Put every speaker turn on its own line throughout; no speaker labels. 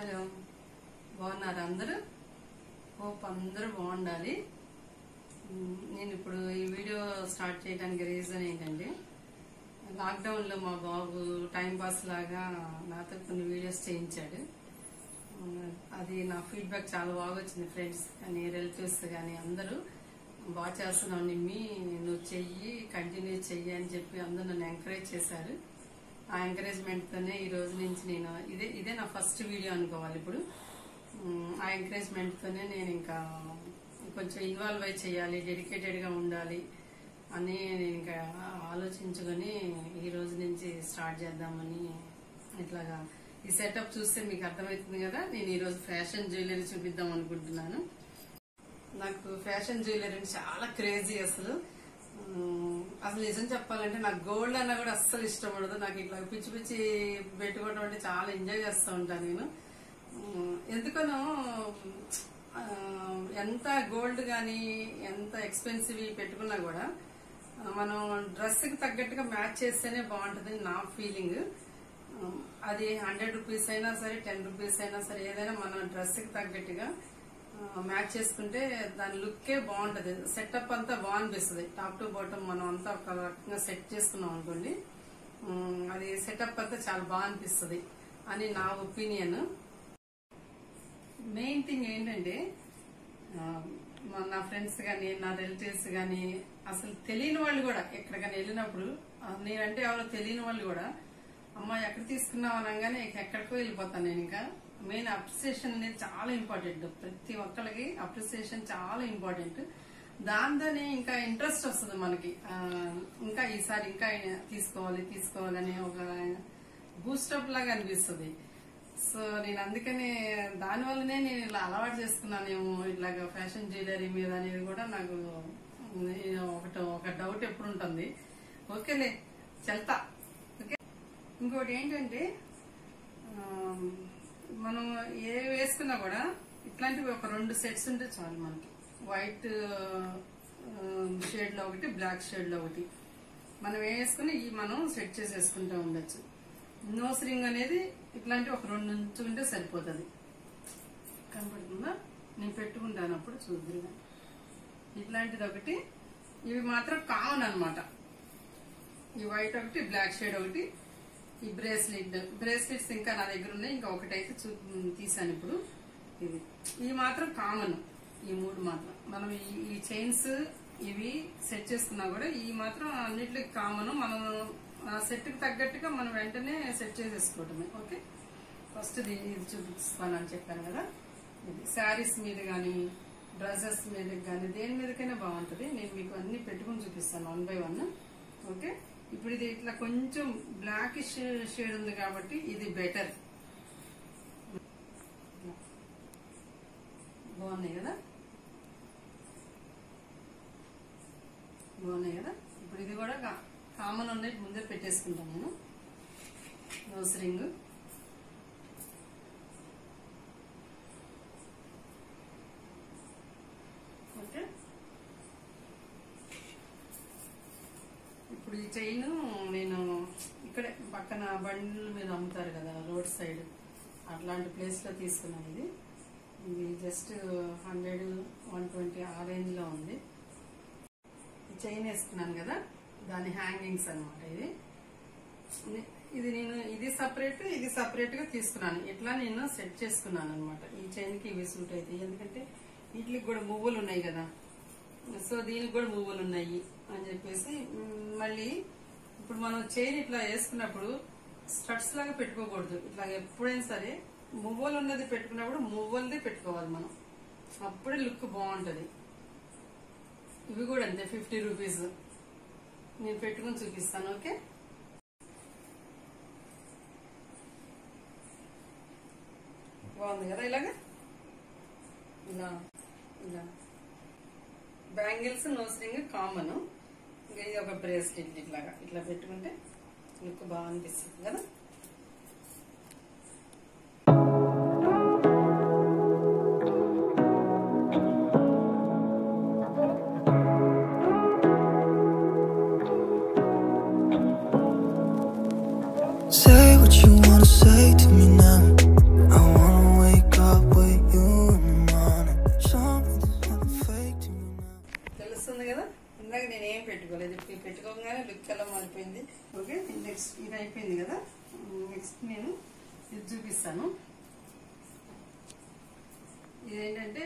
Hello, బాగున్నారా అందరూ? Hope అందరూ బాగుండాలి. నేను ఇప్పుడు ఈ వీడియో స్టార్ట్ చేయడానికి రీజన్ ఏంటంటే, లాక్డౌన్లో మా బాబు టైం పాస్ లాగా నాతో కొన్ని వీడియోస్ చేయించాడు. అది నా ఫీడ్బ్యాక్ చాలా బాగా వచ్చింది. ఫ్రెండ్స్ కానీ రిలేటివ్స్ కానీ అందరూ బాగా చేస్తున్నావు నిమ్మి, నువ్వు చెయ్యి, కంటిన్యూ చెయ్యి అని చెప్పి అందరూ నన్ను ఎంకరేజ్ చేశారు. ఆ ఎంకరేజ్మెంట్ తోనే ఈ రోజు నుంచి నేను ఇదే నా ఫస్ట్ వీడియో అనుకోవాలి. ఇప్పుడు ఆ ఎంకరేజ్మెంట్ తోనే నేను ఇంకా కొంచెం ఇన్వాల్వ్ అయి చేయాలి, డెడికేటెడ్ గా ఉండాలి అని నేను ఇంకా ఆలోచించుకొని ఈ రోజు నుంచి స్టార్ట్ చేద్దామని. ఇట్లాగా ఈ సెటప్ చూస్తే మీకు అర్థమవుతుంది కదా. నేను ఈ రోజు ఫ్యాషన్ జ్యువెలరీ చూపిద్దాం అనుకుంటున్నాను. నాకు ఫ్యాషన్ జ్యువెలరీ అంటే చాలా క్రేజీ. అసలు నిజం చెప్పాలంటే నాకు గోల్డ్ అన్నా కూడా అస్సలు ఇష్టం ఉండదు. నాకు ఇట్లా పిచ్చి పిచ్చి పెట్టుకోవడం అంటే చాలా ఎంజాయ్ చేస్తూ ఉంటాను నేను. ఎందుకనో ఎంత గోల్డ్ కానీ ఎంత ఎక్స్పెన్సివ్ పెట్టుకున్నా కూడా మనం డ్రెస్ కి తగ్గట్టుగా మ్యాచ్ చేస్తేనే బాగుంటుంది నా ఫీలింగ్. అది 100 రూపీస్ అయినా సరే, 10 రూపీస్ అయినా సరే, ఏదైనా మన డ్రెస్ కి తగ్గట్టుగా మ్యాచ్ చేసుకుంటే దాని లుక్కే బాగుంటది. సెటప్ అంతా బాగునిపిస్తుంది. టాప్ టు బాటమ్ మనం అంతా ఒక రకంగా సెట్ చేసుకున్నాం అనుకోండి, అది సెటప్ అంతా చాలా బాగా అనిపిస్తుంది అని నా ఒపీనియన్. మెయిన్ థింగ్ ఏంటంటే, నా ఫ్రెండ్స్ గానీ నా రిలేటివ్స్ గానీ అసలు తెలియని వాళ్ళు కూడా ఎక్కడికైనా వెళ్ళినప్పుడు, నేనంటే ఎవరో తెలియని వాళ్ళు కూడా అమ్మా ఎక్కడ తీసుకున్నావు అనగానే ఎక్కడికో వెళ్ళిపోతాను నేను. ఇంకా మెయిన్ అప్రిసియేషన్ అనేది చాలా ఇంపార్టెంట్. ప్రతి ఒక్కరికి అప్రిసియేషన్ చాలా ఇంపార్టెంట్. దాంతోనే ఇంకా ఇంట్రెస్ట్ వస్తుంది మనకి. ఇంకా ఈసారి ఇంకా తీసుకోవాలని ఒక బూస్టప్ లాగా అనిపిస్తుంది. సో నేను అందుకనే దానివల్లనే నేను ఇలా అలవాటు చేసుకున్నానేమో ఇట్లాగా ఫ్యాషన్ జ్యువెలరీ మీద అనేది కూడా నాకు ఒక డౌట్ ఎప్పుడు ఉంటుంది. ఓకేలే చెల్తా. ఓకే, ఇంకోటి ఏంటంటే, మనం ఏ వేసుకున్నా కూడా ఇట్లాంటివి ఒక 2 సెట్స్ ఉంటే చాలు మనకి. వైట్ షేడ్ లో ఒకటి, బ్లాక్ షేడ్ లో ఒకటి మనం వేసుకుని మనం సెట్ చేసేసుకుంటూ ఉండొచ్చు. నోస్ రింగ్ అనేది ఇట్లాంటి ఒక 2 ఉంచుకుంటే సరిపోతుంది. కనపడుతుందా? నేను పెట్టుకుంటాను అప్పుడు చూద్దురుగా. ఇట్లాంటిది ఒకటి. ఇవి మాత్రం కామన్ అన్నమాట. ఈ వైట్ ఒకటి, బ్లాక్ షేడ్ ఒకటి, ఈ బ్రేస్లెట్స్ ఇంకా నా దగ్గర ఉన్నాయి. ఇంకా ఒకటైతే తీసాను ఇప్పుడు. ఇవి మాత్రం కామన్. ఈ 3 మాత్రం మనం ఈ చైన్స్ ఇవి సెట్ చేసుకున్నా కూడా ఈ మాత్రం అన్నిటికి కామన్. మనం ఆ సెట్ కి తగ్గట్టుగా మనం వెంటనే సెట్ చేసేసుకోవటమే. ఓకే, ఫస్ట్ ఇది చూపిస్తానని చెప్పాను కదా. ఇది శారీస్ మీద గానీ, డ్రెస్సెస్ మీద గానీ, దేని మీదకైనా బాగుంటది. నేను మీకు అన్ని పెట్టుకుని చూపిస్తాను 1 by 1. ఓకే, ఇప్పుడు ఇది ఇట్లా కొంచెం బ్లాక్ షేడ్ ఉంది కాబట్టి ఇది బెటర్. బాగున్నాయి కదా. ఇప్పుడు ఇది కూడా కామన్ ఉన్నట్టు ముందే పెట్టేసుకుంటాను నేను. Nose ring, okay. ఇప్పుడు ఈ చైన్ నేను ఇక్కడే పక్కన బండ్ల మీద అమ్ముతారు కదా రోడ్ సైడ్, అట్లాంటి ప్లేస్ లో తీసుకున్నాను. ఇది జస్ట్ 100, 120 ఆ రేంజ్ లో ఉంది. ఈ చైన్ వేసుకున్నాను కదా, దాని హ్యాంగింగ్స్ అనమాట. ఇది సపరేట్, ఇది సపరేట్ గా తీసుకున్నాను. ఇట్లా నేను సెట్ చేసుకున్నాను అనమాట. ఈ చైన్ కి ఇవి సూట్ అవుతాయి. ఎందుకంటే వీటికి కూడా మువ్వులు ఉన్నాయి కదా, సో దీనికి కూడా మువ్వులు ఉన్నాయి అని చెప్పేసి. మళ్ళీ ఇప్పుడు మనం చైన్ ఇట్లా వేసుకున్నప్పుడు స్టడ్స్ లాగా పెట్టుకోకూడదు. ఇట్లా ఎప్పుడైనా సరే మువ్వలు ఉన్నది పెట్టుకున్నప్పుడు మువ్వలది పెట్టుకోవాలి మనం, అప్పుడే లుక్ బాగుంటది. ఇవి కూడా అంతే, 50 రూపీస్. నేను పెట్టుకుని చూపిస్తాను. ఓకే, బాగుంది కదా. ఇలా బ్యాంగిల్స్, నోస్ రింగ్ కామన్. ఇంకా ఇది ఒక బ్రేస్లెట్ ఇట్లా పెట్టుకుంటే లుక్ బాగా అనిపిస్తుంది కదా.
Say what you wanna say to me now. I wanna
look ఎలా మారిపోయింది. ఓకే, నెక్స్ట్ ఇది అయిపోయింది కదా. నెక్స్ట్ నేను ఇది చూపిస్తాను. ఇదేంటంటే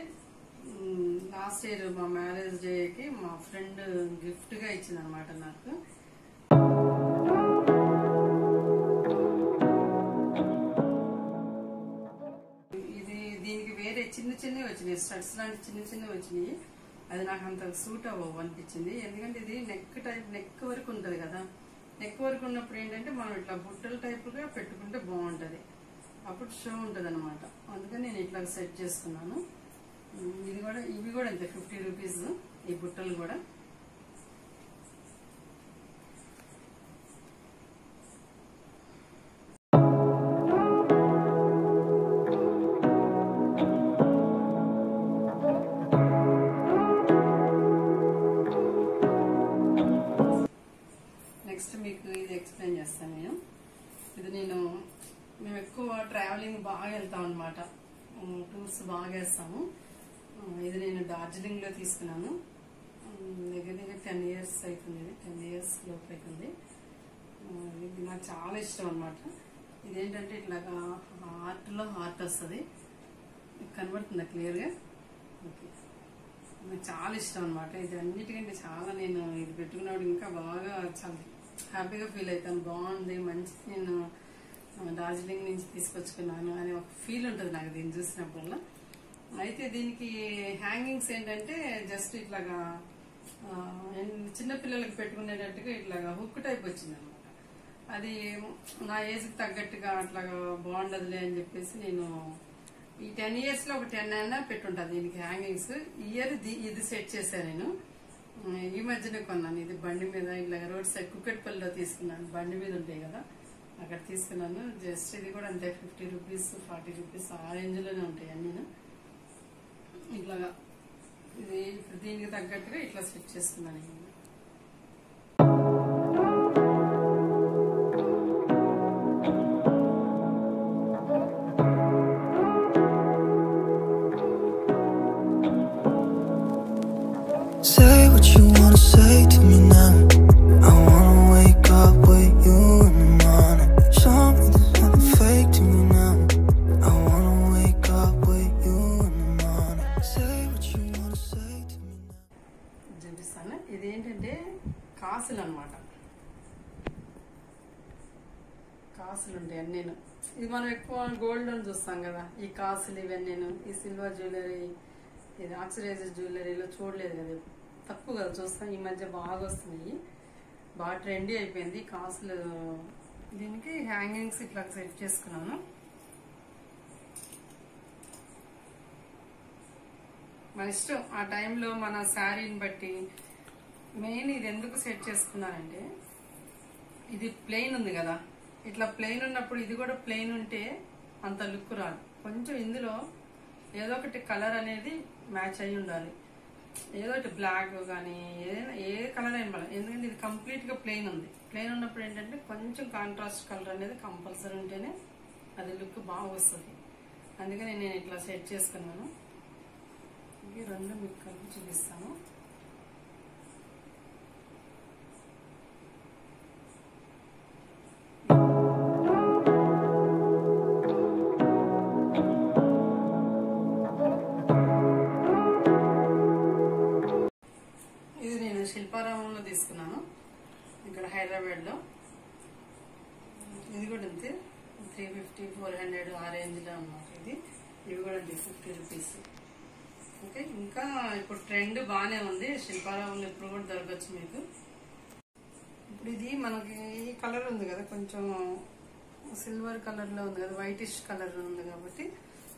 లాస్ట్ ఇయర్ మా మ్యారేజ్ డేకి మా ఫ్రెండ్ గిఫ్ట్ గా ఇచ్చింది అనమాట నాకు. ఇది దీనికి వేరే చిన్న చిన్నవి వచ్చినాయి, స్టడ్స్ లాంటి చిన్న చిన్నవి వచ్చినాయి. అది నాకు అంత సూట్ అవ్వవు అనిపించింది. ఎందుకంటే ఇది నెక్ వరకు ఉంటది కదా. నెక్ వరకు ఉన్నప్పుడు ఏంటంటే మనం ఇట్లా బుట్టల టైప్ గా పెట్టుకుంటే బాగుంటది, అప్పుడు షో ఉంటది అనమాట. అందుకని నేను ఇట్లా సెట్ చేసుకున్నాను. ఇవి కూడా అంతే 50 రూపీస్ ఈ బుట్టలు కూడా. నెక్స్ట్ మీకు ఇది ఎక్స్ప్లెయిన్ చేస్తాను నేను. ఇది మేము ఎక్కువ ట్రావెలింగ్ బాగా వెళ్తాం అనమాట, టూర్స్ బాగా వేస్తాము. ఇది నేను డార్జిలింగ్ లో తీసుకున్నాను. దగ్గర దగ్గర 10 years అవుతుంది, 10 years లోపు అవుతుంది. ఇది నాకు చాలా ఇష్టం అనమాట. ఇదేంటంటే ఇట్లాగా హార్ట్ వస్తుంది, కనబడుతుందా క్లియర్ గా? ఓకే, నాకు చాలా ఇష్టం అనమాట. ఇది అన్నిటికంటే చాలా నేను ఇది పెట్టుకున్నప్పుడు ఇంకా బాగా చాలా హ్యాపీగా ఫీల్ అవుతాను. బాగుంది, మంచిది, నేను డార్జిలింగ్ నుంచి తీసుకొచ్చుకున్నాను అనే ఒక ఫీల్ ఉంటుంది నాకు దీన్ని చూసినప్పుడల్లా. అయితే దీనికి హ్యాంగింగ్స్ ఏంటంటే జస్ట్ ఇట్లాగా చిన్నపిల్లలకి పెట్టుకునేటట్టుగా ఇట్లాగా హుక్ టైప్ వచ్చింది అనమాట. అది నా ఏజ్కి తగ్గట్టుగా అట్లాగా బాగుండదులే అని చెప్పేసి నేను ఈ 10 years లో ఒక 10 అయినా పెట్టుంటా దీనికి హ్యాంగింగ్స్. ఇయర్ ఇది సెట్ చేశాను నేను. ఈ మధ్యనే కొన్నాను ఇది బండి మీద, ఇట్లా రోడ్ సైడ్ కుక్కట్పల్లిలో తీసుకున్నాను. బండి మీద ఉంటాయి కదా, అక్కడ తీసుకున్నాను. జస్ట్ ఇది కూడా అంతే 50 రూపీస్ 40 రూపీస్ ఆ రేంజ్ లోనే ఉంటాయి అన్నీ. ఇట్లాగా ఇది దీనికి తగ్గట్టుగా ఇట్లా సెట్ చేసుకున్నాను నేను.
Say what you wanna say to me now. I wanna wake up with you in the morning. Show me there's nothing fake to me now. I wanna wake up with you in the morning. Say what you wanna say to me now.
చూపిస్తాను. ఇదేంటంటే కాసులు అనమాట, కాసులు ఉంటాయి అన్నీ. ఇది మనం ఎక్కువ గోల్డ్ అని చూస్తాం కదా, ఈ కాసులు ఇవన్నీ ఈ సిల్వర్ జ్యువెలరీ, ఇది ఆక్సిడైజ్డ్ జ్యువెలరీలో చూడలేదు కదా, తక్కువ కదా చూస్తాం. ఈ మధ్య బాగా వస్తున్నాయి, బాగా ట్రెండీ అయిపోయింది కాసులు. దీనికి హ్యాంగింగ్స్ ఇట్లా సెట్ చేసుకున్నాను. మన ఇష్టం ఆ టైంలో మన శారీని బట్టి. మెయిన్ ఇది ఎందుకు సెట్ చేసుకున్నానంటే ఇది ప్లెయిన్ ఉంది కదా, ఇట్లా ప్లెయిన్ ఉన్నప్పుడు ఇది కూడా ప్లెయిన్ ఉంటే అంత లుక్ రాదు. కొంచెం ఇందులో ఏదో ఒకటి కలర్ అనేది మ్యాచ్ అయి ఉండాలి. ఏదో ఒకటి బ్లాక్ కానీ ఏదైనా ఏ కలర్ అయినా పడాలి. ఎందుకంటే ఇది కంప్లీట్ గా ప్లెయిన్ ఉంది. ప్లెయిన్ ఉన్నప్పుడు ఏంటంటే కొంచెం కాంట్రాస్ట్ కలర్ అనేది కంపల్సరీ ఉంటేనే అది లుక్ బాగా వస్తుంది. అందుకని నేను ఇట్లా సెట్ చేసుకున్నాను. ఇవి రెండు మీకు కలిపి చూపిస్తాను. శిల్పారామంలో తీసుకున్నాను, ఇక్కడ హైదరాబాద్ లో. ఇది కూడా అంతే 350 400 ఆ రేంజ్ లో అన్నమాట. ఇవి కూడా అంతే 50 రూపీస్. ఓకే, ఇంకా ఇప్పుడు ట్రెండ్ బాగానే ఉంది శిల్పారామంలో, ఇప్పుడు కూడా దొరకచ్చు మీకు. ఇప్పుడు ఇది మనకి ఈ కలర్ ఉంది కదా, కొంచెం సిల్వర్ కలర్ లో ఉంది కదా, వైటిష్ కలర్ ఉంది కాబట్టి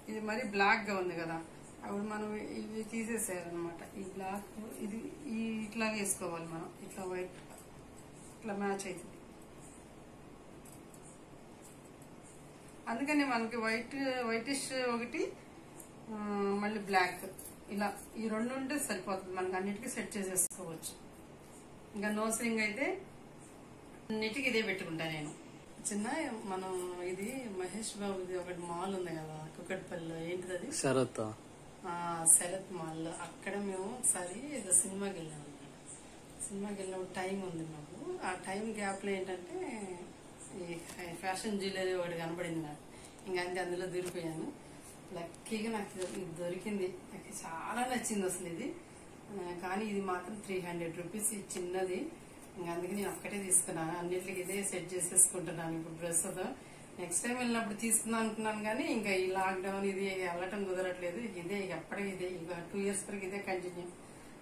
ఇది మరి బ్లాక్ గా ఉంది కదా. అప్పుడు మనం ఇవి తీసేసేయాలన్నమాట. ఈ బ్లాక్ ఇది ఇట్లా వేసుకోవాలి మనం, ఇట్లా వైట్ ఇట్లా మ్యాచ్ అవుతుంది. అందుకని మనకి వైటిష్ ఒకటి, మళ్ళీ బ్లాక్, ఇలా ఈ రెండు ఉంటే సరిపోతుంది. మనకి అన్నిటికీ సెట్ చేసేసుకోవచ్చు. ఇంకా నోస్ రింగ్ అయితే అన్నిటికీ ఇదే పెట్టుకుంటా నేను. చిన్న మనం ఇది మహేష్ బాబుది ఒకటి మాల్ ఉంది కదా కుక్కట్పల్లిలో, ఏంటిది అది? శరత్ మాల్. అక్కడ మేము ఒకసారి ఏదో సినిమాకి వెళ్ళాము అనమాట. సినిమాకి వెళ్ళినప్పుడు టైం ఉంది నాకు. ఆ టైం గ్యాప్లో ఏంటంటే ఈ ఫ్యాషన్ జ్యువెలరీ ఒకటి కనబడింది నాకు. ఇంకా అంతే అందులో దూరిపోయాను. లక్కీగా నాకు ఇది దొరికింది. నాకు చాలా నచ్చింది అసలు ఇది. కానీ ఇది మాత్రం 300 రూపీస్ చిన్నది. ఇంకా అందుకే నేను ఒక్కటే తీసుకున్నాను. అన్నిటికి ఇదే సెట్ చేసేసుకుంటున్నాను ఇప్పుడు డ్రెస్తో. నెక్స్ట్ టైం వెళ్ళినప్పుడు తీసుకుందాం అనుకున్నాను కానీ ఇంకా ఈ లాక్డౌన్ ఇది వెళ్ళటం కుదరట్లేదు. ఇదే ఎప్పటికీ ఇదే, ఇక 2 years వరకు ఇదే కంటిన్యూ.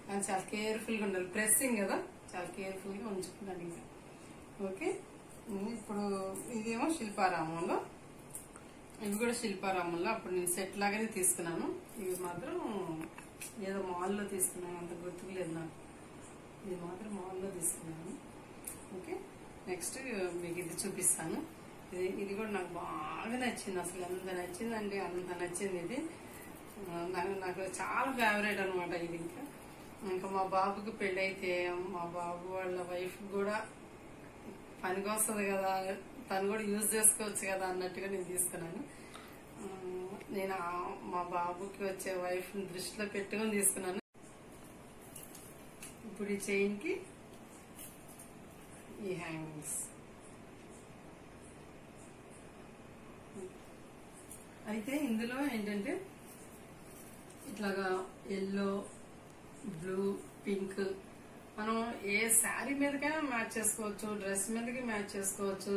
కానీ చాలా కేర్ఫుల్గా ఉండాలి. ప్రెస్సింగ్ కదా, చాలా కేర్ఫుల్గా ఉంచుకున్నాను ఇంకా. ఓకే, ఇప్పుడు ఇదేమో శిల్పారామంలో, ఇవి కూడా శిల్పారామంలో అప్పుడు నేను సెట్ లాగానే తీసుకున్నాను. ఇవి మాత్రం ఏదో మాల్లో తీసుకున్నాను, అంత గుర్తుకులేదు నాకు. ఇది మాత్రం మాల్లో తీసుకున్నాను. ఓకే, నెక్స్ట్ మీకు ఇది చూపిస్తాను. ఇది కూడా నాకు బాగా నచ్చింది. అసలు ఎంత నచ్చిందండి, అంత నచ్చింది ఇది. నాకు చాలా ఫేవరెట్ అనమాట ఇది. ఇంకా మా బాబుకి పెళ్ళి అయితే మా బాబు వాళ్ళ వైఫ్ కూడా పనికొస్తుంది కదా, తను కూడా యూజ్ చేసుకోవచ్చు కదా అన్నట్టుగా నేను తీసుకున్నాను. నేను మా బాబుకి వచ్చే వైఫ్ దృష్టిలో పెట్టుకొని తీసుకున్నాను. ఇప్పుడు ఈ చైన్ కి ఈ హ్యాంగింగ్స్ అయితే ఇందులో ఏంటంటే ఇట్లాగా ఎల్లో, బ్లూ, పింక్ మనం ఏ శారీ మీదకైనా మ్యాచ్ చేసుకోవచ్చు, డ్రెస్ మీదకి మ్యాచ్ చేసుకోవచ్చు.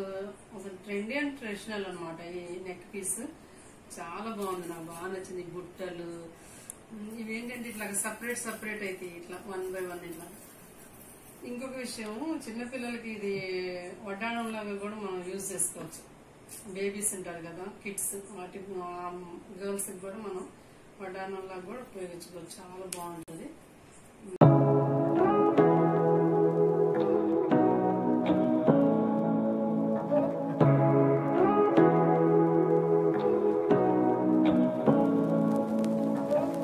ఒక ట్రెండీ అండ్ ట్రెడిషనల్ అనమాట. ఈ నెక్ పీస్ చాలా బాగుంది, నాకు బాగా నచ్చింది. బుట్టలు ఇవేంటంటే ఇట్లా సపరేట్ అయితే ఇట్లా 1 by 1 ఇట్లా. ఇంకొక విషయం, చిన్నపిల్లలకి ఇది వడ్డాణంలాగా కూడా మనం యూజ్ చేసుకోవచ్చు. బేబీస్ ఉంటారు కదా, కిడ్స్, వాటి గర్ల్స్ కి కూడా మనం వడ్డాణంలాగా కూడా ఉపయోగించుకోవచ్చు. చాలా బాగుంటుంది.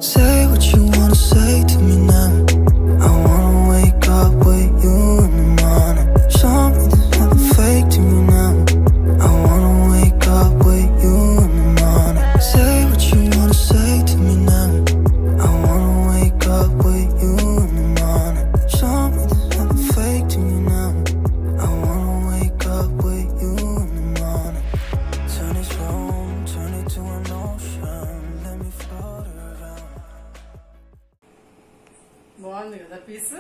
Say what you wanna say to me now. I wanna wake up with you in the morning. Show me there's nothing fake to me now. I wanna wake up with you in the morning. Say what you wanna say to me now. I wanna wake up with you in the morning. Show me there's nothing fake to me now. I wanna wake up with you in the morning. Turn this room, turn it to an ocean. Let me float around.
బాగుంది కదా piece.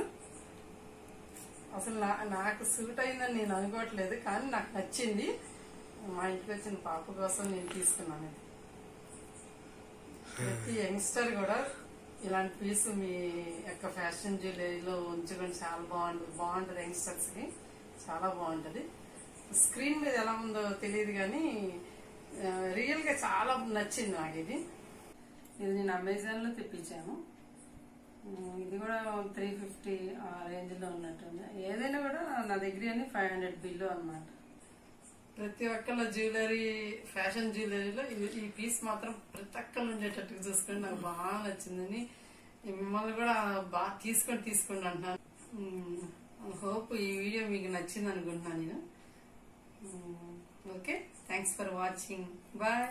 అసలు నాకు suit అయిందని నేను అనుకోవట్లేదు, కానీ నాకు నచ్చింది. మా ఇంటికి వచ్చిన పాప కోసం నేను తీసుకున్నాను. ప్రతి యంగ్స్టర్ కూడా ఇలాంటి పీస్ మీ యొక్క ఫ్యాషన్ జ్యువెలరీలో ఉంచుకొని చాలా బాగుంటుంది. యంగ్స్టర్స్ కి చాలా బాగుంటది. స్క్రీన్ మీద ఎలా ఉందో తెలియదు కానీ రియల్ గా చాలా నచ్చింది నాకు. ఇది నేను అమెజాన్ లో తెప్పించాను. ఇది కూడా 350 ఆ రేంజ్ లో ఉన్నట్టుంది. ఏదైనా కూడా నా దగ్గర 500 బిల్లు అన్నమాట. ప్రతి ఒక్కళ్ళ జ్యువెలరీ, ఫ్యాషన్ జ్యువెలరీలో ఈ పీస్ మాత్రం ప్రతి ఒక్కళ్ళు ఉండేటట్టుగా చూసుకొని నాకు బాగా నచ్చిందని మిమ్మల్ని కూడా బాగా తీసుకోండి అంటున్నాను. హోప్ ఈ వీడియో మీకు నచ్చింది అనుకుంటున్నాను నేను. Okay, thanks for watching. Bye.